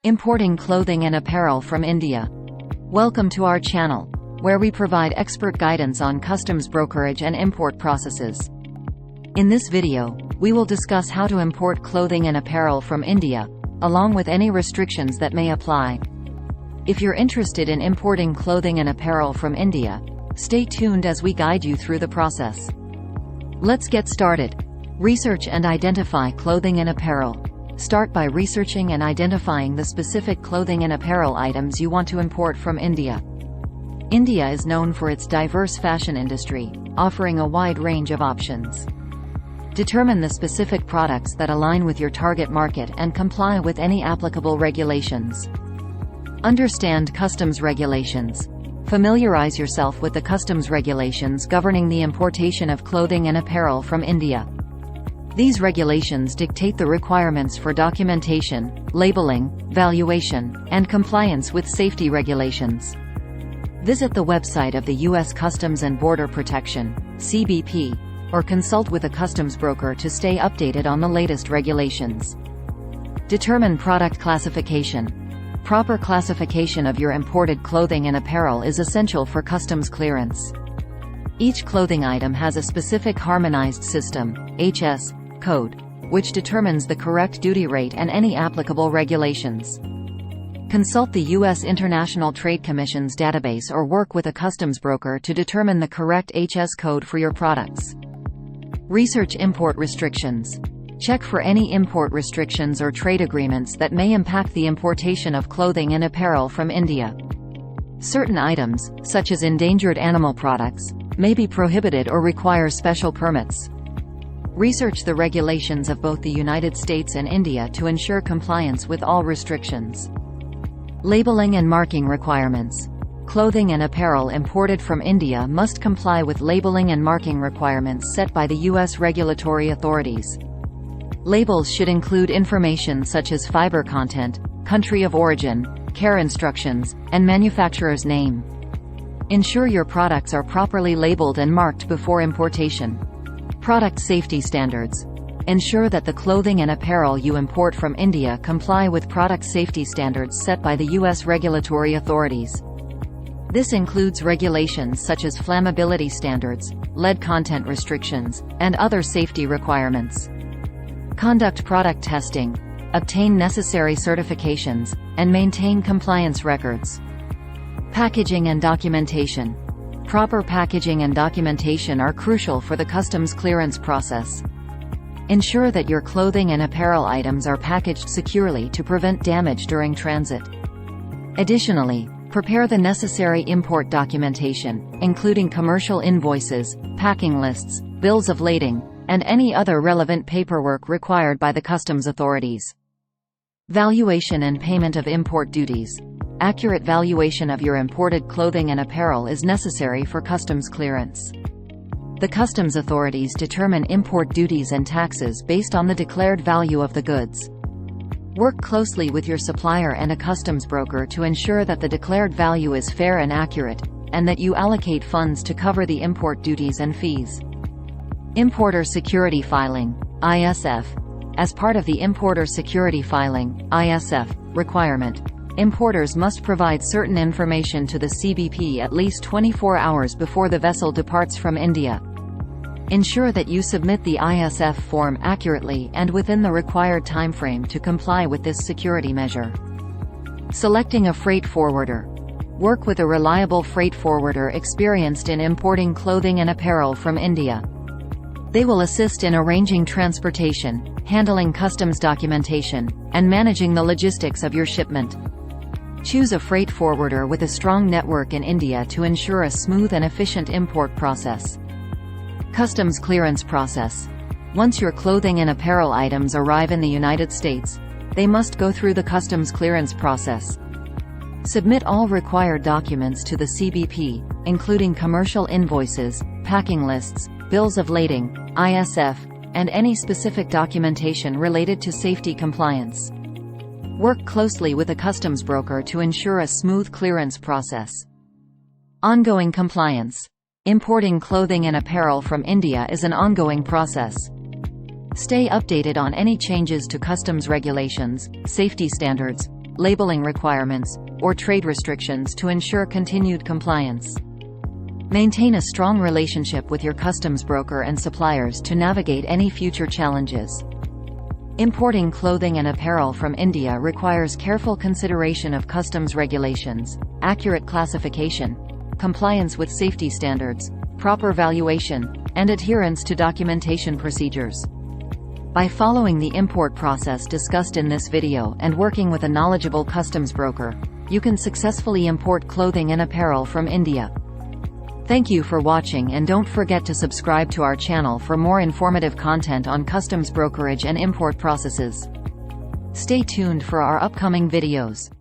Importing clothing and apparel from India. Welcome to our channel, where we provide expert guidance on customs brokerage and import processes. In this video, we will discuss how to import clothing and apparel from India, along with any restrictions that may apply. If you're interested in importing clothing and apparel from India, stay tuned as we guide you through the process. Let's get started. Research and identify clothing and apparel. Start by researching and identifying the specific clothing and apparel items you want to import from India. India is known for its diverse fashion industry, offering a wide range of options. Determine the specific products that align with your target market and comply with any applicable regulations. Understand customs regulations. Familiarize yourself with the customs regulations governing the importation of clothing and apparel from India. These regulations dictate the requirements for documentation, labeling, valuation, and compliance with safety regulations. Visit the website of the U.S. Customs and Border Protection (CBP), or consult with a customs broker to stay updated on the latest regulations. Determine product classification. Proper classification of your imported clothing and apparel is essential for customs clearance. Each clothing item has a specific harmonized system (HS) code, which determines the correct duty rate and any applicable regulations. Consult the U.S. International Trade Commission's database or work with a customs broker to determine the correct HS code for your products. Research import restrictions. Check for any import restrictions or trade agreements that may impact the importation of clothing and apparel from India. Certain items, such as endangered animal products, may be prohibited or require special permits. Research the regulations of both the United States and India to ensure compliance with all restrictions. Labeling and marking requirements. Clothing and apparel imported from India must comply with labeling and marking requirements set by the U.S. regulatory authorities. Labels should include information such as fiber content, country of origin, care instructions, and manufacturer's name. Ensure your products are properly labeled and marked before importation. Product safety standards. Ensure that the clothing and apparel you import from India comply with product safety standards set by the U.S. regulatory authorities. This includes regulations such as flammability standards, lead content restrictions, and other safety requirements. Conduct product testing. Obtain necessary certifications, and maintain compliance records. Packaging and documentation. Proper packaging and documentation are crucial for the customs clearance process. Ensure that your clothing and apparel items are packaged securely to prevent damage during transit. Additionally, prepare the necessary import documentation, including commercial invoices, packing lists, bills of lading, and any other relevant paperwork required by the customs authorities. Valuation and payment of import duties. Accurate valuation of your imported clothing and apparel is necessary for customs clearance. The customs authorities determine import duties and taxes based on the declared value of the goods. Work closely with your supplier and a customs broker to ensure that the declared value is fair and accurate, and that you allocate funds to cover the import duties and fees. Importer Security Filing (ISF). As part of the Importer Security Filing (ISF) requirement, importers must provide certain information to the CBP at least 24 hours before the vessel departs from India. Ensure that you submit the ISF form accurately and within the required timeframe to comply with this security measure. Selecting a freight forwarder. Work with a reliable freight forwarder experienced in importing clothing and apparel from India. They will assist in arranging transportation, handling customs documentation, and managing the logistics of your shipment. Choose a freight forwarder with a strong network in India to ensure a smooth and efficient import process. Customs clearance process. Once your clothing and apparel items arrive in the United States, they must go through the customs clearance process. Submit all required documents to the CBP, including commercial invoices, packing lists, bills of lading, ISF, and any specific documentation related to safety compliance. Work closely with a customs broker to ensure a smooth clearance process. Ongoing compliance. Importing clothing and apparel from India is an ongoing process. Stay updated on any changes to customs regulations, safety standards, labeling requirements, or trade restrictions to ensure continued compliance. Maintain a strong relationship with your customs broker and suppliers to navigate any future challenges. Importing clothing and apparel from India requires careful consideration of customs regulations, accurate classification, compliance with safety standards, proper valuation, and adherence to documentation procedures. By following the import process discussed in this video and working with a knowledgeable customs broker, you can successfully import clothing and apparel from India. Thank you for watching, and don't forget to subscribe to our channel for more informative content on customs brokerage and import processes. Stay tuned for our upcoming videos.